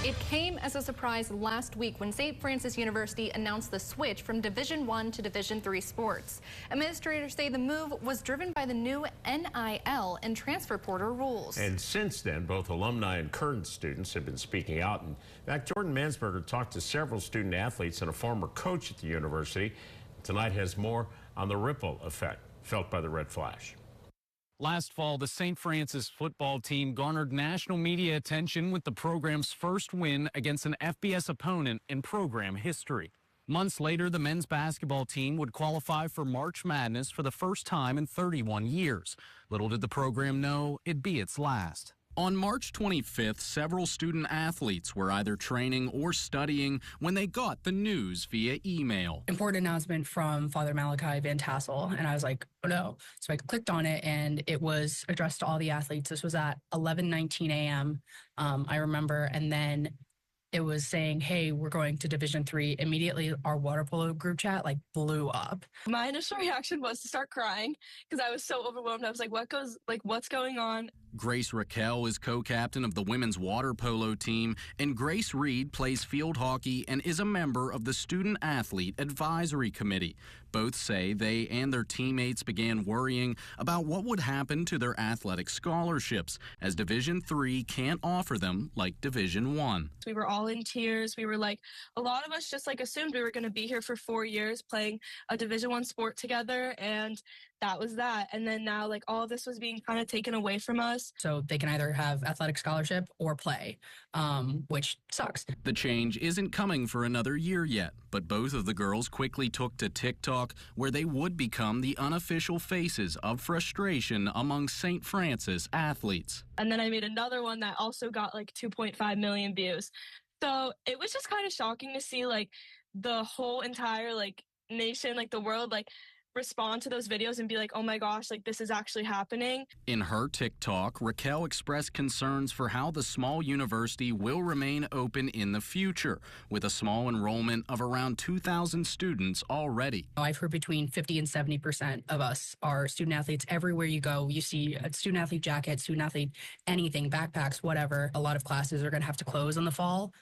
It came as a surprise last week when St. Francis University announced the switch from Division I to Division III sports. Administrators say the move was driven by the new NIL and transfer portal rules. And since then, both alumni and current students have been speaking out. In fact, Jordan Mansberger talked to several student athletes and a former coach at the university. Tonight has more on the ripple effect felt by the Red Flash. Last fall, the St. Francis football team garnered national media attention with the program's first win against an FBS opponent in program history. Months later, the men's basketball team would qualify for March Madness for the first time in 31 years. Little did the program know it'd be its last. On March 25th, several student athletes were either training or studying when they got the news via email. Important announcement from Father Malachi Van Tassel, and I was like, oh no. So I clicked on it, and it was addressed to all the athletes. This was at 11:19 a.m., I remember, and then it was saying, hey, we're going to Division III. Immediately, our water polo group chat blew up. My initial reaction was to start crying because I was so overwhelmed. I was like, what's going on? Grace Raquel is co-captain of the women's water polo team, and Grace Reed plays field hockey and is a member of the Student Athlete Advisory Committee. Both say they and their teammates began worrying about what would happen to their athletic scholarships, as Division III can't offer them like Division I. We were all in tears. We were a lot of us just assumed we were going to be here for 4 years playing a Division I sport together, and that was that. And then now all of this was being kind of taken away from us. So they can either have athletic scholarship or play, which sucks. The change isn't coming for another year yet, but both of the girls quickly took to TikTok, where they would become the unofficial faces of frustration among St. Francis athletes. And then I made another one that also got 2.5 million views. So it was just kind of shocking to see the whole entire nation, the world, respond to those videos and be like, oh my gosh, this is actually happening. In her TikTok, Raquel expressed concerns for how the small university will remain open in the future, with a small enrollment of around 2,000 students already. I've heard between 50 and 70% of us are student athletes. Everywhere you go, you see a student athlete jacket, student athlete, anything, backpacks, whatever. A lot of classes are going to have to close in the fall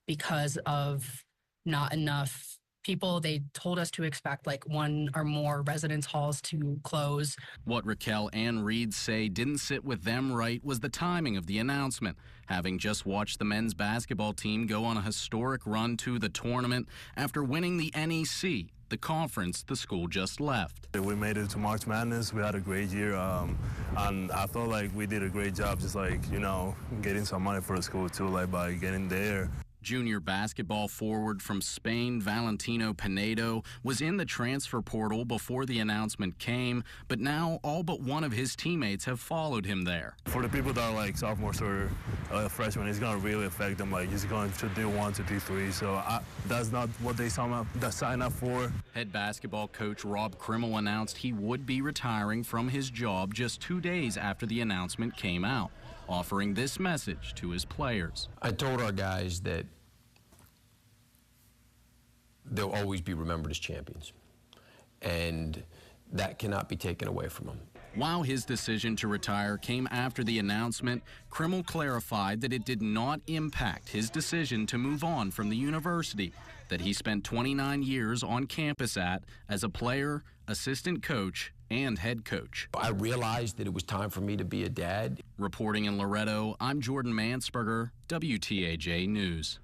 because of not enough people. They told us to expect one or more residence halls to close. What Raquel and Reed say didn't sit with them right was the timing of the announcement. Having just watched the men's basketball team go on a historic run to the tournament after winning the NEC, the conference the school just left. We made it to March Madness. We had a great year, and I felt like we did a great job just getting some money for the school too, by getting there. Junior basketball forward from Spain, Valentino Pinedo, was in the transfer portal before the announcement came, but now all but one of his teammates have followed him there. For the people that are sophomores or freshmen, it's going to really affect them. He's going to do 1, 2, 3. So that's not what they sign up for. Head basketball coach Rob Krimmel announced he would be retiring from his job just 2 days after the announcement came out, offering this message to his players. I told our guys that they'll always be remembered as champions, and that cannot be taken away from them. While his decision to retire came after the announcement, Krimmel clarified that it did not impact his decision to move on from the university that he spent 29 years on campus at as a player, assistant coach, and head coach. I realized that it was time for me to be a dad. Reporting in Loretto, I'm Jordan Mansberger, WTAJ News.